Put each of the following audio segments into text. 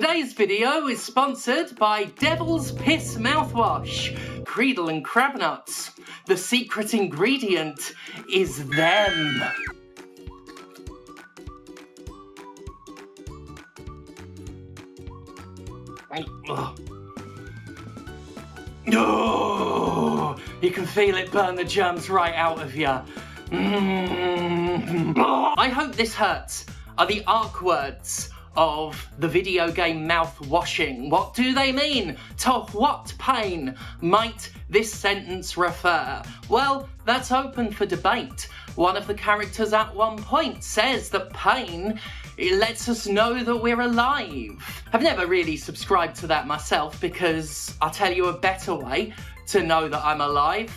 Today's video is sponsored by Devil's Piss Mouthwash, Cradle and Crab Nuts. The secret ingredient is them. Oh, you can feel it burn the germs right out of you. I hope this hurts are the arc words of the video game Mouthwashing. What do they mean? To what pain might this sentence refer? Well, that's open for debate. One of the characters at one point says that pain, it lets us know that we're alive. I've never really subscribed to that myself because I'll tell you a better way to know that I'm alive.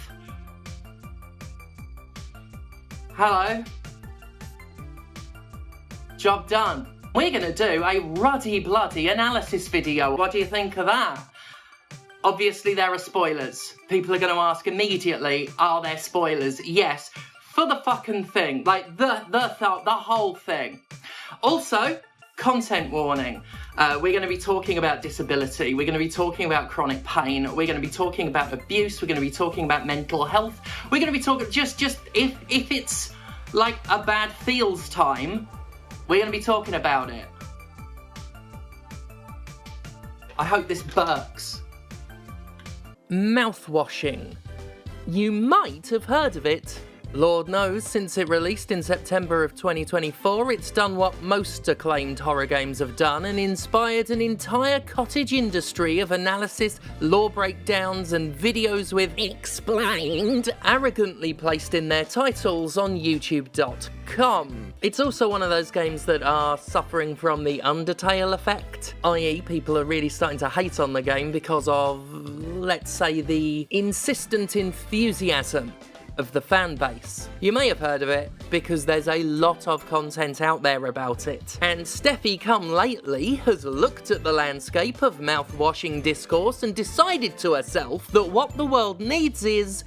Hello? Job done. We're gonna do a ruddy bloody analysis video. What do you think of that? Obviously there are spoilers. People are gonna ask immediately, are there spoilers? Yes, for the fucking thing. Like the whole thing. Also, content warning. We're going to be talking about disability, we're going to be talking about chronic pain, we're going to be talking about abuse, we're going to be talking about mental health, we're going to be talking, just if it's like a bad feels time, we're going to be talking about it. I hope this works. Mouthwashing. You might have heard of it. Lord knows, since it released in September of 2024, it's done what most acclaimed horror games have done and inspired an entire cottage industry of analysis, lore breakdowns, and videos with explained arrogantly placed in their titles on YouTube.com. It's also one of those games that are suffering from the Undertale effect, i.e. people are really starting to hate on the game because of, let's say, the insistent enthusiasm of the fan base. You may have heard of it because there's a lot of content out there about it. And Steffi Come Lately has looked at the landscape of mouthwashing discourse and decided to herself that what the world needs is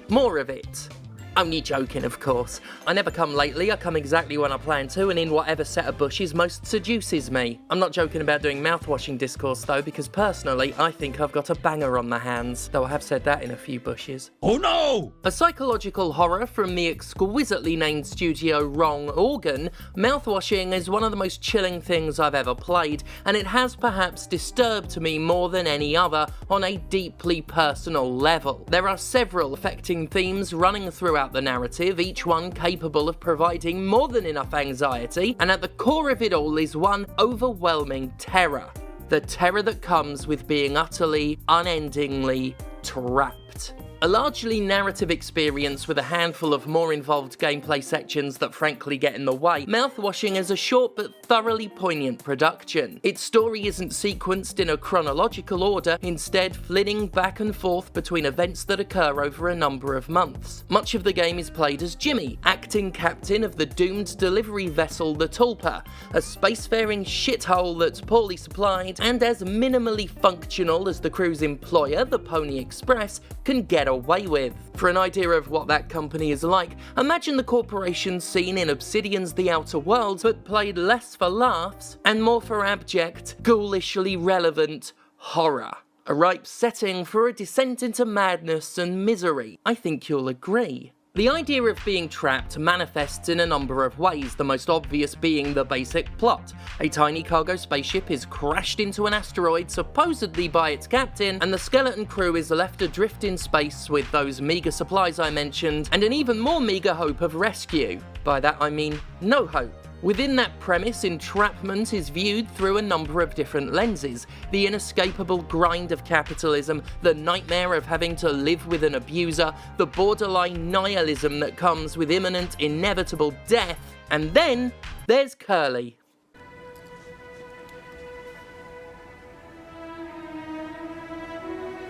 more of it. Only joking, of course. I never come lately, I come exactly when I plan to and in whatever set of bushes most seduces me. I'm not joking about doing mouthwashing discourse though, because personally, I think I've got a banger on my hands, though I have said that in a few bushes. Oh no! A psychological horror from the exquisitely named studio Wrong Organ, Mouthwashing is one of the most chilling things I've ever played, and it has perhaps disturbed me more than any other on a deeply personal level. There are several affecting themes running throughout the narrative, each one capable of providing more than enough anxiety, and at the core of it all is one overwhelming terror. The terror that comes with being utterly, unendingly trapped. A largely narrative experience with a handful of more involved gameplay sections that frankly get in the way, Mouthwashing is a short but thoroughly poignant production. Its story isn't sequenced in a chronological order, instead flitting back and forth between events that occur over a number of months. Much of the game is played as Jimmy, acting captain of the doomed delivery vessel the Tulpa, a spacefaring shithole that's poorly supplied, and as minimally functional as the crew's employer, the Pony Express, can get away with. For an idea of what that company is like, imagine the corporation seen in Obsidian's The Outer Worlds, but played less for laughs and more for abject, ghoulishly relevant horror. A ripe setting for a descent into madness and misery. I think you'll agree. The idea of being trapped manifests in a number of ways, the most obvious being the basic plot. A tiny cargo spaceship is crashed into an asteroid, supposedly by its captain, and the skeleton crew is left adrift in space with those meagre supplies I mentioned, and an even more meagre hope of rescue. By that I mean no hope. Within that premise, entrapment is viewed through a number of different lenses. The inescapable grind of capitalism, the nightmare of having to live with an abuser, the borderline nihilism that comes with imminent, inevitable death, and then there's Curly.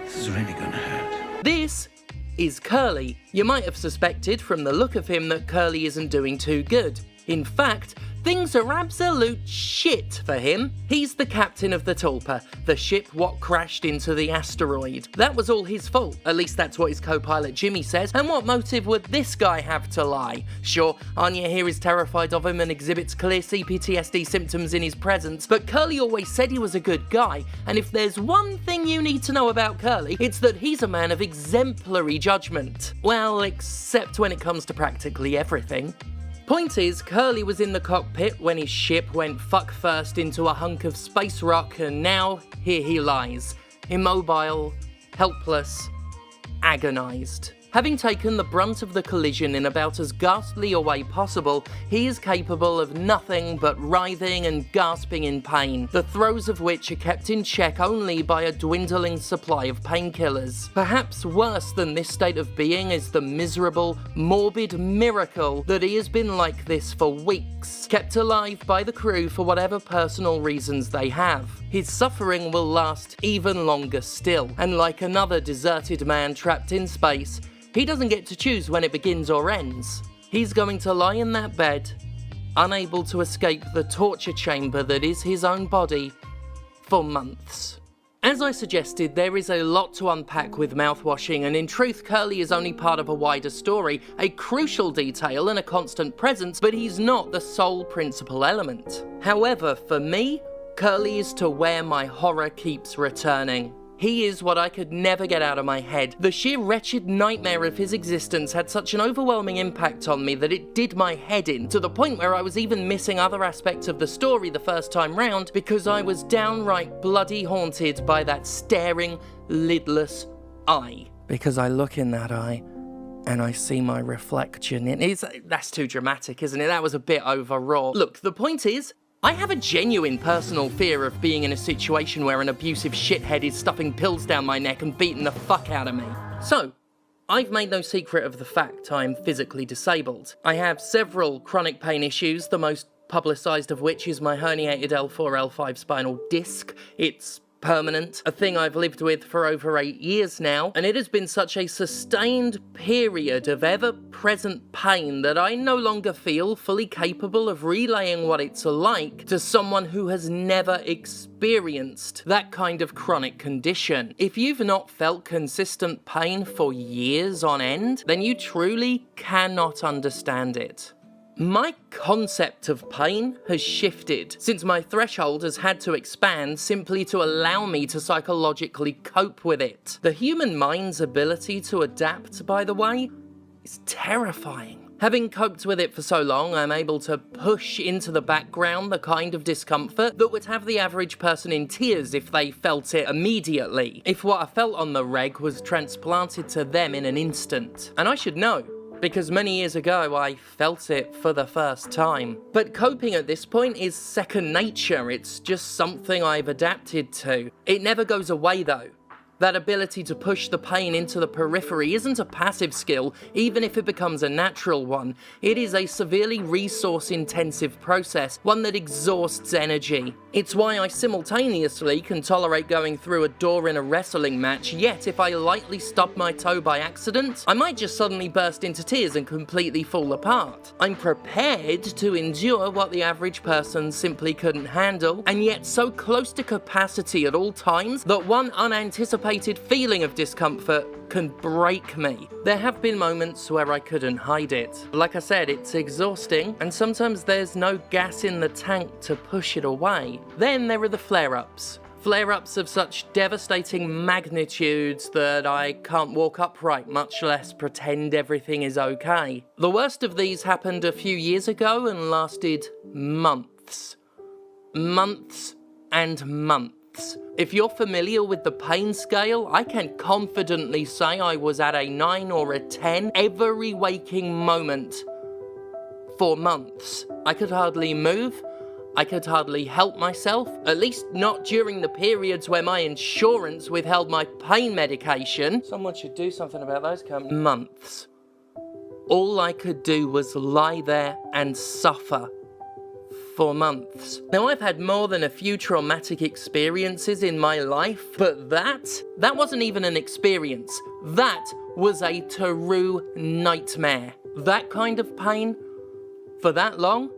This is really gonna hurt. This is Curly. You might have suspected from the look of him that Curly isn't doing too good. In fact, Things are absolute shit for him. He's the captain of the Tulpa, the ship what crashed into the asteroid. That was all his fault, at least that's what his co-pilot Jimmy says, and what motive would this guy have to lie? Sure, Anya here is terrified of him and exhibits clear CPTSD symptoms in his presence, but Curly always said he was a good guy, and if there's one thing you need to know about Curly, it's that he's a man of exemplary judgment. Well, except when it comes to practically everything. Point is, Curly was in the cockpit when his ship went fuck first into a hunk of space rock, and now here he lies, immobile, helpless, agonised. Having taken the brunt of the collision in about as ghastly a way possible, he is capable of nothing but writhing and gasping in pain, the throes of which are kept in check only by a dwindling supply of painkillers. Perhaps worse than this state of being is the miserable, morbid miracle that he has been like this for weeks, kept alive by the crew for whatever personal reasons they have. His suffering will last even longer still, and like another deserted man trapped in space, he doesn't get to choose when it begins or ends. He's going to lie in that bed, unable to escape the torture chamber that is his own body, for months. As I suggested, there is a lot to unpack with mouthwashing, and in truth, Curly is only part of a wider story, a crucial detail and a constant presence, but he's not the sole principal element. However, for me, Curly is to where my horror keeps returning. He is what I could never get out of my head. The sheer wretched nightmare of his existence had such an overwhelming impact on me that it did my head in, to the point where I was even missing other aspects of the story the first time round because I was downright bloody haunted by that staring, lidless eye. Because I look in that eye and I see my reflection in it. That's too dramatic, isn't it? That was a bit overwrought. Look, the point is, I have a genuine personal fear of being in a situation where an abusive shithead is stuffing pills down my neck and beating the fuck out of me. So, I've made no secret of the fact I'm physically disabled. I have several chronic pain issues, the most publicised of which is my herniated L4-L5 spinal disc. It's permanent, a thing I've lived with for over 8 years now, and it has been such a sustained period of ever-present pain that I no longer feel fully capable of relaying what it's like to someone who has never experienced that kind of chronic condition. If you've not felt consistent pain for years on end, then you truly cannot understand it. My concept of pain has shifted, since my threshold has had to expand simply to allow me to psychologically cope with it. The human mind's ability to adapt, by the way, is terrifying. Having coped with it for so long, I'm able to push into the background the kind of discomfort that would have the average person in tears if they felt it immediately, if what I felt on the reg was transplanted to them in an instant. And I should know, because many years ago I felt it for the first time. But coping at this point is second nature, it's just something I've adapted to. It never goes away though. That ability to push the pain into the periphery isn't a passive skill, even if it becomes a natural one. It is a severely resource-intensive process, one that exhausts energy. It's why I simultaneously can tolerate going through a door in a wrestling match, yet if I lightly stub my toe by accident, I might just suddenly burst into tears and completely fall apart. I'm prepared to endure what the average person simply couldn't handle, and yet so close to capacity at all times that one unanticipated feeling of discomfort can break me. There have been moments where I couldn't hide it. Like I said, it's exhausting, and sometimes there's no gas in the tank to push it away. Then there are the flare-ups. Flare-ups of such devastating magnitudes that I can't walk upright, much less pretend everything is okay. The worst of these happened a few years ago and lasted months. Months and months. If you're familiar with the pain scale, I can confidently say I was at a 9 or a 10 every waking moment for months. I could hardly move, I could hardly help myself, at least not during the periods where my insurance withheld my pain medication. Someone should do something about those months. All I could do was lie there and suffer for months. Now, I've had more than a few traumatic experiences in my life, but that wasn't even an experience. That was a true nightmare. That kind of pain, for that long,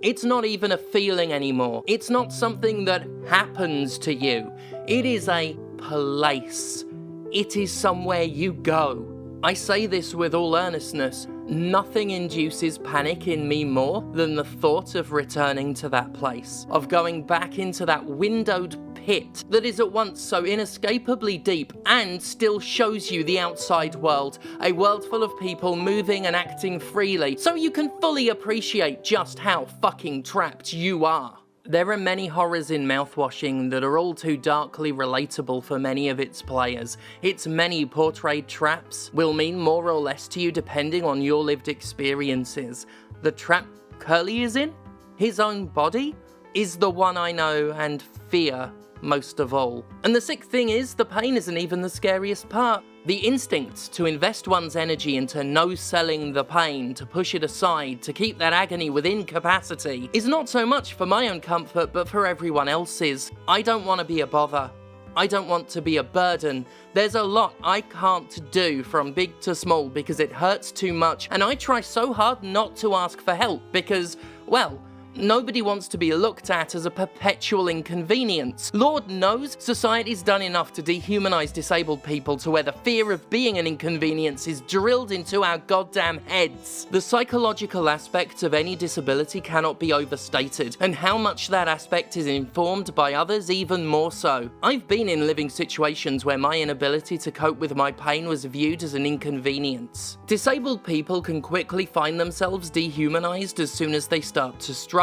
It's not even a feeling anymore. It's not something that happens to you. It is a place. It is somewhere you go. I say this with all earnestness. Nothing induces panic in me more than the thought of returning to that place, of going back into that windowed pit that is at once so inescapably deep and still shows you the outside world, a world full of people moving and acting freely, so you can fully appreciate just how fucking trapped you are. There are many horrors in Mouthwashing that are all too darkly relatable for many of its players. Its many portrayed traps will mean more or less to you depending on your lived experiences. The trap Curly is in, his own body, is the one I know and fear most of all. And the sick thing is, the pain isn't even the scariest part. The instinct to invest one's energy into no-selling the pain, to push it aside, to keep that agony within capacity, is not so much for my own comfort, but for everyone else's. I don't want to be a bother. I don't want to be a burden. There's a lot I can't do from big to small because it hurts too much, and I try so hard not to ask for help because, well, nobody wants to be looked at as a perpetual inconvenience. Lord knows society's done enough to dehumanize disabled people to where the fear of being an inconvenience is drilled into our goddamn heads. The psychological aspect of any disability cannot be overstated, and how much that aspect is informed by others even more so. I've been in living situations where my inability to cope with my pain was viewed as an inconvenience. Disabled people can quickly find themselves dehumanized as soon as they start to struggle.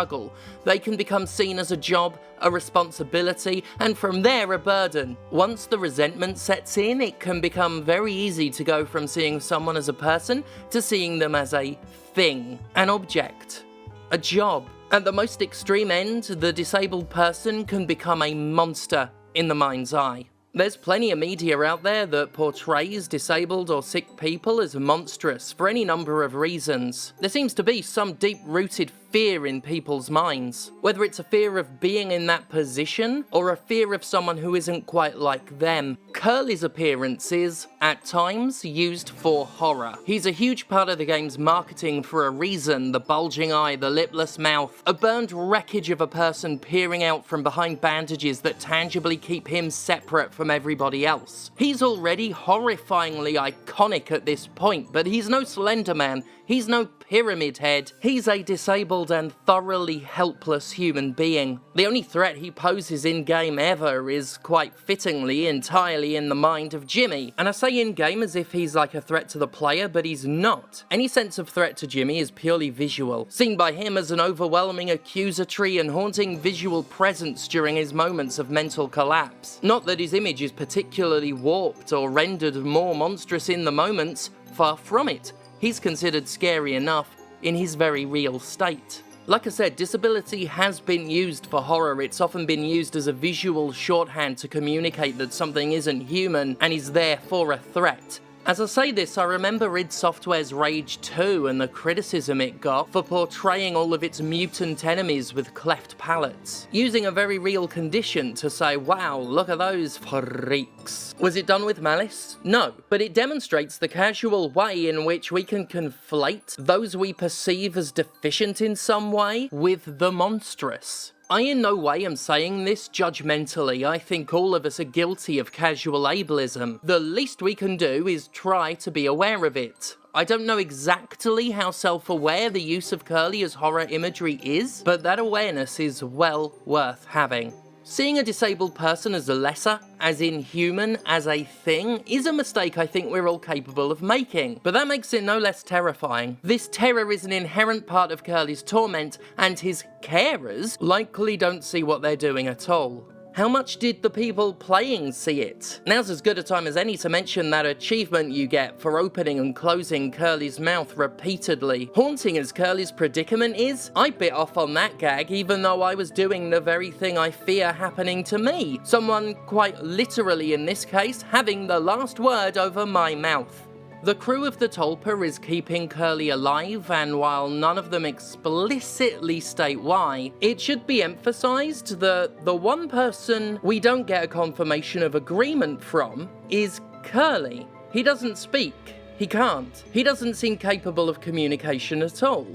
They can become seen as a job, a responsibility, and from there a burden. Once the resentment sets in, it can become very easy to go from seeing someone as a person to seeing them as a thing, an object, a job. At the most extreme end, the disabled person can become a monster in the mind's eye. There's plenty of media out there that portrays disabled or sick people as monstrous for any number of reasons. There seems to be some deep-rooted fear in people's minds, whether it's a fear of being in that position or a fear of someone who isn't quite like them. Curly's appearance is, at times, used for horror. He's a huge part of the game's marketing for a reason: the bulging eye, the lipless mouth, a burned wreckage of a person peering out from behind bandages that tangibly keep him separate from everybody else. He's already horrifyingly iconic at this point, but he's no Slender Man. He's no Pyramid Head. He's a disabled and thoroughly helpless human being. The only threat he poses in-game ever is, quite fittingly, entirely in the mind of Jimmy. And I say in-game as if he's like a threat to the player, but he's not. Any sense of threat to Jimmy is purely visual, seen by him as an overwhelming, accusatory and haunting visual presence during his moments of mental collapse. Not that his image is particularly warped or rendered more monstrous in the moments, far from it. He's considered scary enough in his very real state. Like I said, disability has been used for horror. It's often been used as a visual shorthand to communicate that something isn't human and is therefore a threat. As I say this, I remember id Software's Rage 2 and the criticism it got for portraying all of its mutant enemies with cleft palates, using a very real condition to say, wow, look at those freaks. Was it done with malice? No, but it demonstrates the casual way in which we can conflate those we perceive as deficient in some way with the monstrous. I in no way am saying this judgmentally. I think all of us are guilty of casual ableism. The least we can do is try to be aware of it. I don't know exactly how self-aware the use of Curly as horror imagery is, but that awareness is well worth having. Seeing a disabled person as a lesser, as inhuman, as a thing, is a mistake I think we're all capable of making, but that makes it no less terrifying. This terror is an inherent part of Curly's torment, and his carers likely don't see what they're doing at all. How much did the people playing see it? Now's as good a time as any to mention that achievement you get for opening and closing Curly's mouth repeatedly. Haunting as Curly's predicament is, I bit off on that gag even though I was doing the very thing I fear happening to me. Someone, quite literally in this case, having the last word over my mouth. The crew of the Tulpa is keeping Curly alive, and while none of them explicitly state why, it should be emphasized that the one person we don't get a confirmation of agreement from is Curly. He doesn't speak. He can't. He doesn't seem capable of communication at all.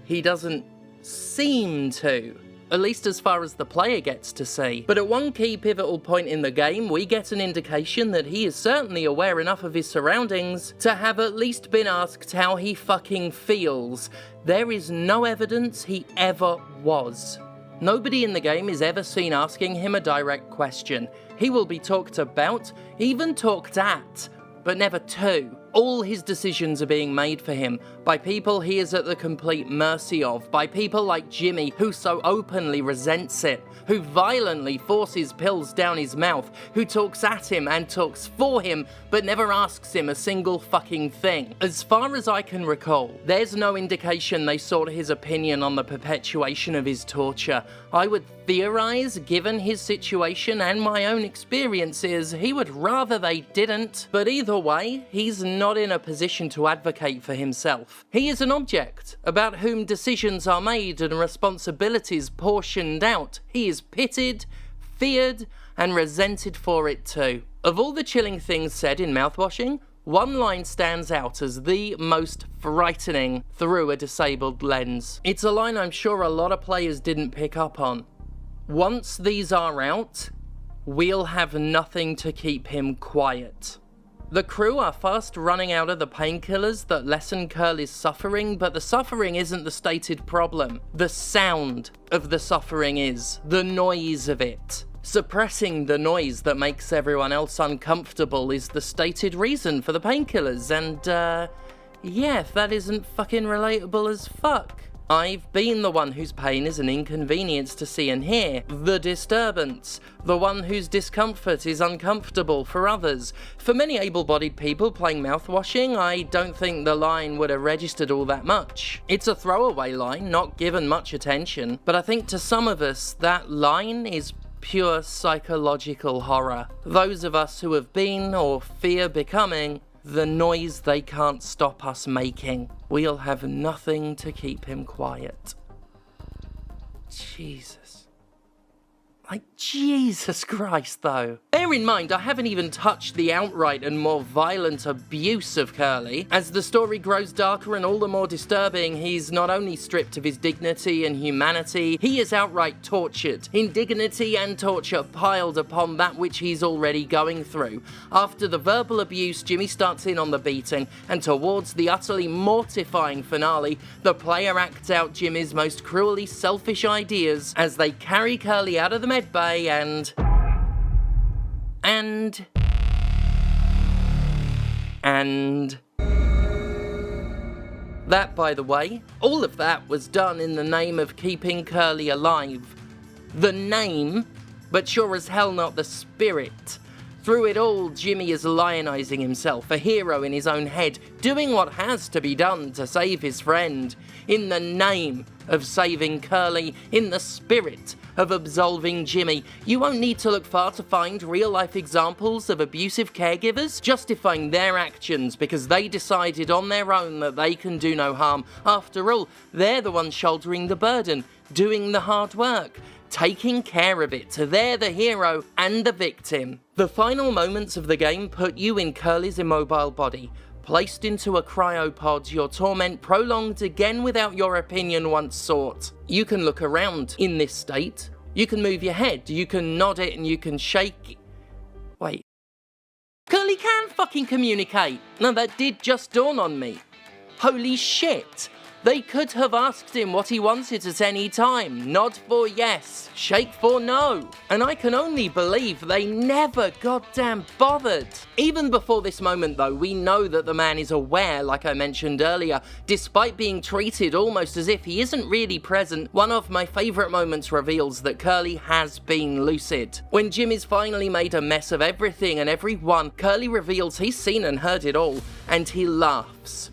He doesn't seem to. At least as far as the player gets to see. But at one key pivotal point in the game, we get an indication that he is certainly aware enough of his surroundings to have at least been asked how he fucking feels. There is no evidence he ever was. Nobody in the game is ever seen asking him a direct question. He will be talked about, even talked at, but never to. All his decisions are being made for him by people he is at the complete mercy of, by people like Jimmy, who so openly resents it, who violently forces pills down his mouth, who talks at him and talks for him, but never asks him a single fucking thing. As far as I can recall, there's no indication they sought his opinion on the perpetuation of his torture. I would theorize, given his situation and my own experiences, he would rather they didn't. But either way, he's not in a position to advocate for himself. He is an object, about whom decisions are made and responsibilities portioned out. He is pitied, feared, and resented for it too. Of all the chilling things said in Mouthwashing, one line stands out as the most frightening through a disabled lens. It's a line I'm sure a lot of players didn't pick up on. Once these are out, we'll have nothing to keep him quiet. The crew are fast running out of the painkillers that lessen Curly's suffering, but the suffering isn't the stated problem. The sound of the suffering is. The noise of it. Suppressing the noise that makes everyone else uncomfortable is the stated reason for the painkillers, and, yeah, if that isn't fucking relatable as fuck. I've been the one whose pain is an inconvenience to see and hear, the disturbance, the one whose discomfort is uncomfortable for others. For many able-bodied people playing Mouthwashing, I don't think the line would have registered all that much. It's a throwaway line, not given much attention, but I think to some of us, that line is pure psychological horror. Those of us who have been, or fear becoming, the noise they can't stop us making. We'll have nothing to keep him quiet. Jesus. Like, Jesus Christ, though. Bear in mind, I haven't even touched the outright and more violent abuse of Curly. As the story grows darker and all the more disturbing, he's not only stripped of his dignity and humanity, he is outright tortured. Indignity and torture piled upon that which he's already going through. After the verbal abuse, Jimmy starts in on the beating, and towards the utterly mortifying finale, the player acts out Jimmy's most cruelly selfish ideas as they carry Curly out of the med bay and that, by the way, all of that was done in the name of keeping Curly alive. The name, but sure as hell not the spirit. Through it all, Jimmy is lionizing himself, a hero in his own head, doing what has to be done to save his friend, in the name of saving Curly, in the spirit of absolving Jimmy. You won't need to look far to find real-life examples of abusive caregivers justifying their actions because they decided on their own that they can do no harm. After all, they're the ones shouldering the burden, doing the hard work, taking care of it. They're the hero and the victim. The final moments of the game put you in Curly's immobile body, placed into a cryopod, your torment prolonged again without your opinion once sought. You can look around in this state, you can move your head, you can nod it, and you can shake. Wait. Curly can fucking communicate! No, that did just dawn on me. Holy shit! They could have asked him what he wanted at any time. Nod for yes, shake for no. And I can only believe they never goddamn bothered. Even before this moment though, we know that the man is aware, like I mentioned earlier. Despite being treated almost as if he isn't really present, one of my favourite moments reveals that Curly has been lucid. When Jimmy's finally made a mess of everything and everyone, Curly reveals he's seen and heard it all, and he laughs.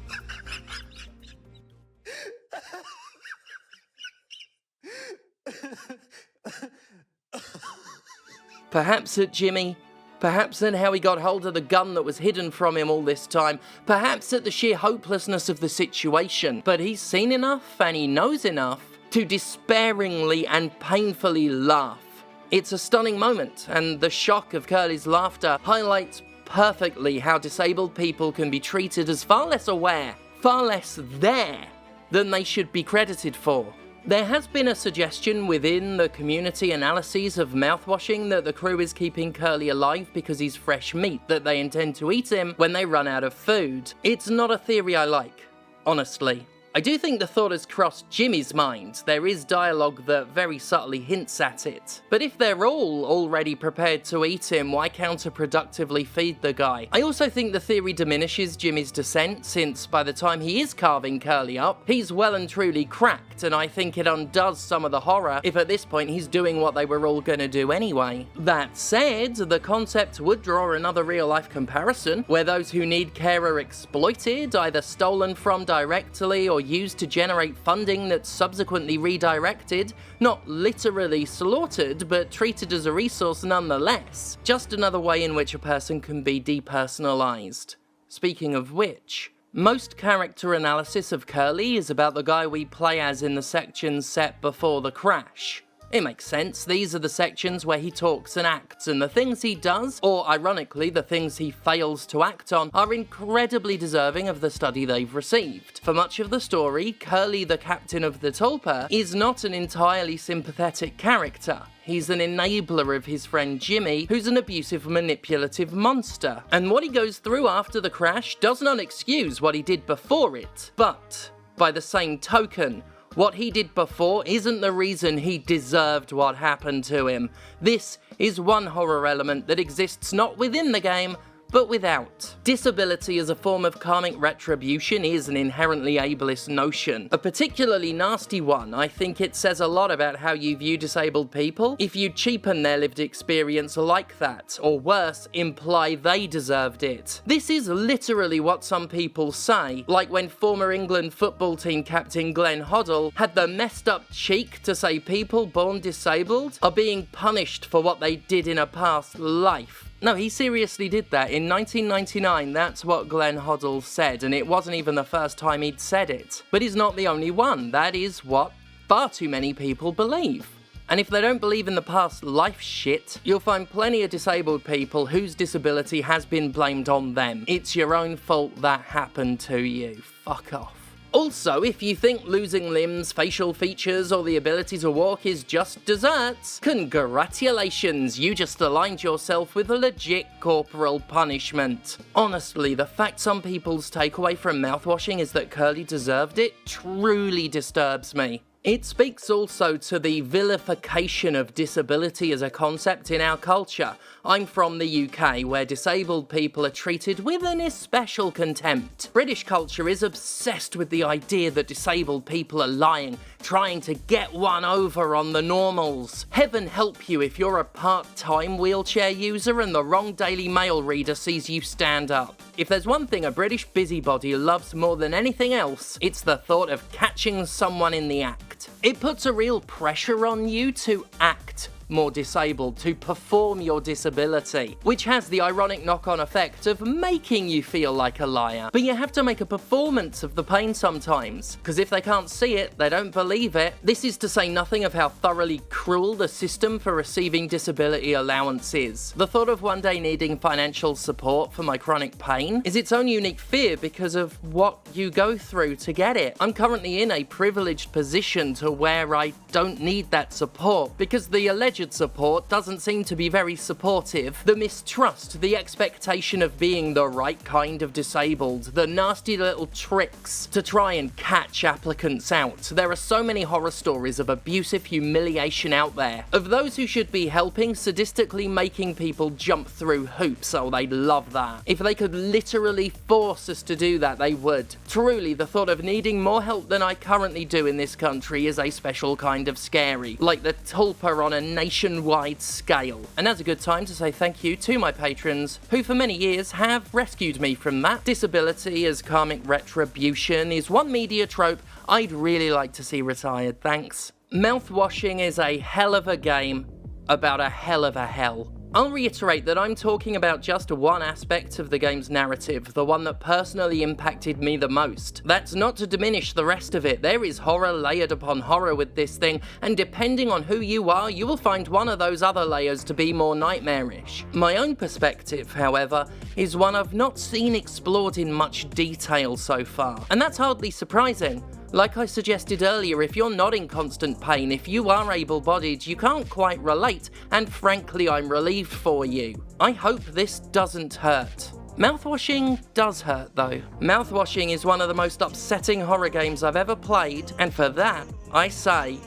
Perhaps at Jimmy, perhaps at how he got hold of the gun that was hidden from him all this time, perhaps at the sheer hopelessness of the situation, but he's seen enough and he knows enough to despairingly and painfully laugh. It's a stunning moment, and the shock of Curly's laughter highlights perfectly how disabled people can be treated as far less aware, far less there than they should be credited for. There has been a suggestion within the community analyses of Mouthwashing that the crew is keeping Curly alive because he's fresh meat, that they intend to eat him when they run out of food. It's not a theory I like, honestly. I do think the thought has crossed Jimmy's mind. There is dialogue that very subtly hints at it. But if they're all already prepared to eat him, why counterproductively feed the guy? I also think the theory diminishes Jimmy's descent, since by the time he is carving Curly up, he's well and truly cracked, and I think it undoes some of the horror if at this point he's doing what they were all gonna do anyway. That said, the concept would draw another real-life comparison, where those who need care are exploited, either stolen from directly or used to generate funding that's subsequently redirected, not literally slaughtered, but treated as a resource nonetheless. Just another way in which a person can be depersonalized. Speaking of which, most character analysis of Curly is about the guy we play as in the sections set before the crash. It makes sense, these are the sections where he talks and acts, and the things he does, or ironically the things he fails to act on, are incredibly deserving of the study they've received. For much of the story, Curly, the captain of the Tulpa, is not an entirely sympathetic character. He's an enabler of his friend Jimmy, who's an abusive, manipulative monster. And what he goes through after the crash does not excuse what he did before it. But, by the same token, what he did before isn't the reason he deserved what happened to him. This is one horror element that exists not within the game, but without. Disability as a form of karmic retribution is an inherently ableist notion. A particularly nasty one. I think it says a lot about how you view disabled people if you cheapen their lived experience like that, or worse, imply they deserved it. This is literally what some people say, like when former England football team captain Glenn Hoddle had the messed up cheek to say people born disabled are being punished for what they did in a past life. No, he seriously did that. In 1999, that's what Glenn Hoddle said, and it wasn't even the first time he'd said it. But he's not the only one. That is what far too many people believe. And if they don't believe in the past life shit, you'll find plenty of disabled people whose disability has been blamed on them. It's your own fault that happened to you. Fuck off. Also, if you think losing limbs, facial features, or the ability to walk is just desserts, congratulations, you just aligned yourself with a legit corporal punishment. Honestly, the fact some people's takeaway from Mouthwashing is that Curly deserved it truly disturbs me. It speaks also to the vilification of disability as a concept in our culture. I'm from the UK, where disabled people are treated with an especial contempt. British culture is obsessed with the idea that disabled people are lying, trying to get one over on the normals. Heaven help you if you're a part-time wheelchair user and the wrong Daily Mail reader sees you stand up. If there's one thing a British busybody loves more than anything else, it's the thought of catching someone in the act. It puts a real pressure on you to act more disabled, to perform your disability, which has the ironic knock-on effect of making you feel like a liar. But you have to make a performance of the pain sometimes, because if they can't see it, they don't believe it. This is to say nothing of how thoroughly cruel the system for receiving disability allowance is. The thought of one day needing financial support for my chronic pain is its own unique fear because of what you go through to get it. I'm currently in a privileged position to where I don't need that support, because the alleged support doesn't seem to be very supportive. The mistrust, the expectation of being the right kind of disabled, the nasty little tricks to try and catch applicants out. There are so many horror stories of abusive humiliation out there, of those who should be helping sadistically making people jump through hoops. Oh, they'd love that. If they could literally force us to do that, they would. Truly, the thought of needing more help than I currently do in this country is a special kind of scary, like the Tulpa on a nationwide scale. And now's a good time to say thank you to my patrons, who for many years have rescued me from that. Disability as karmic retribution is one media trope I'd really like to see retired, thanks. Mouthwashing is a hell of a game about a hell of a hell. I'll reiterate that I'm talking about just one aspect of the game's narrative, the one that personally impacted me the most. That's not to diminish the rest of it. There is horror layered upon horror with this thing, and depending on who you are, you will find one of those other layers to be more nightmarish. My own perspective, however, is one I've not seen explored in much detail so far, and that's hardly surprising. Like I suggested earlier, if you're not in constant pain, if you are able-bodied, you can't quite relate, and frankly I'm relieved for you. I hope this doesn't hurt. Mouthwashing does hurt though. Mouthwashing is one of the most upsetting horror games I've ever played, and for that, I say,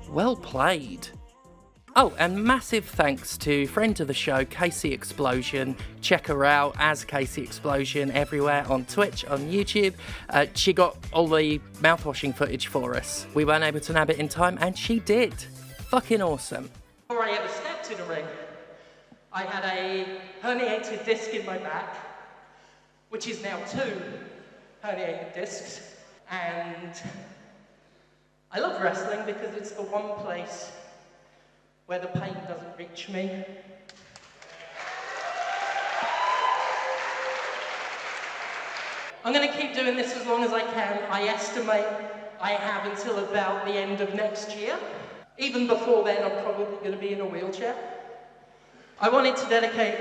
well played. Oh, and massive thanks to friend of the show, Casey Explosion. Check her out as Casey Explosion everywhere on Twitch, on YouTube. She got all the mouthwashing footage for us. We weren't able to nab it in time, and she did. Fucking awesome. Before I ever stepped in a ring, I had a herniated disc in my back, which is now 2 herniated discs, and I love wrestling because it's the one place where the pain doesn't reach me. I'm going to keep doing this as long as I can. I estimate I have until about the end of next year. Even before then, I'm probably going to be in a wheelchair. I wanted to dedicate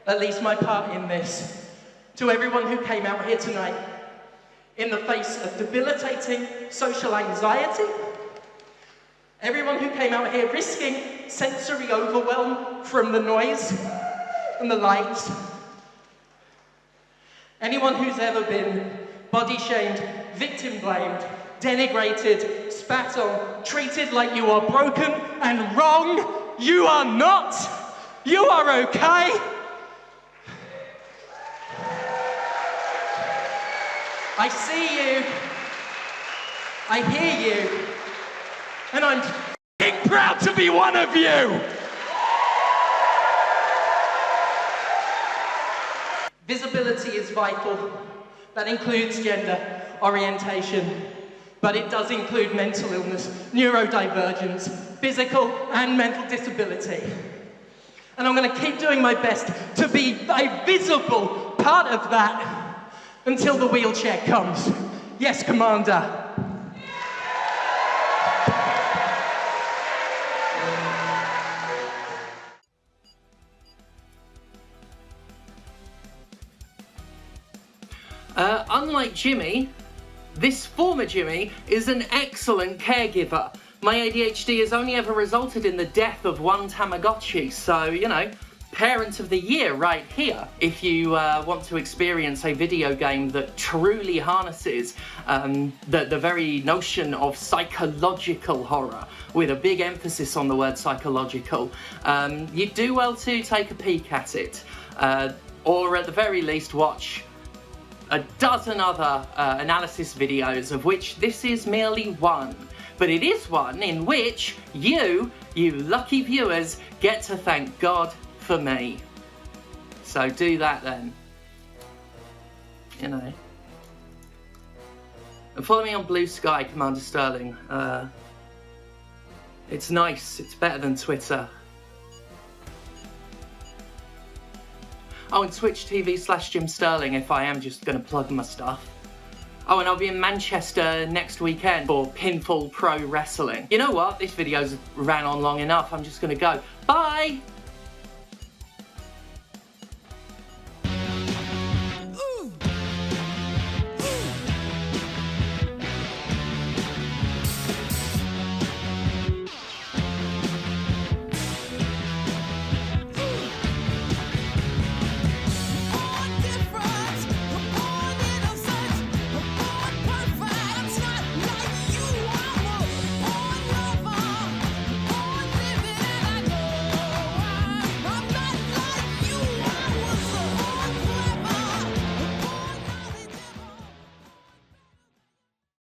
at least my part in this to everyone who came out here tonight in the face of debilitating social anxiety. Everyone who came out here risking sensory overwhelm from the noise and the lights. Anyone who's ever been body shamed, victim blamed, denigrated, spat on, treated like you are broken and wrong. You are not. You are okay. I see you. I hear you. And I'm f***ing proud to be one of you! Visibility is vital. That includes gender, orientation, but it does include mental illness, neurodivergence, physical and mental disability. And I'm going to keep doing my best to be a visible part of that until the wheelchair comes. Yes, Commander. Unlike Jimmy, this former Jimmy is an excellent caregiver. My ADHD has only ever resulted in the death of 1 Tamagotchi, so, you know, Parent of the Year right here. If you want to experience a video game that truly harnesses the very notion of psychological horror, with a big emphasis on the word psychological, you do well to take a peek at it, or at the very least watch a dozen other analysis videos, of which this is merely one. But it is one in which you lucky viewers, get to thank God for me. So do that then. You know. And follow me on Blue Sky, Commander Sterling. It's nice, it's better than Twitter. Oh, and Twitch TV/Jim Sterling if I am just going to plug my stuff. Oh, and I'll be in Manchester next weekend for Pinfall Pro Wrestling. You know what? This video's ran on long enough. I'm just going to go. Bye!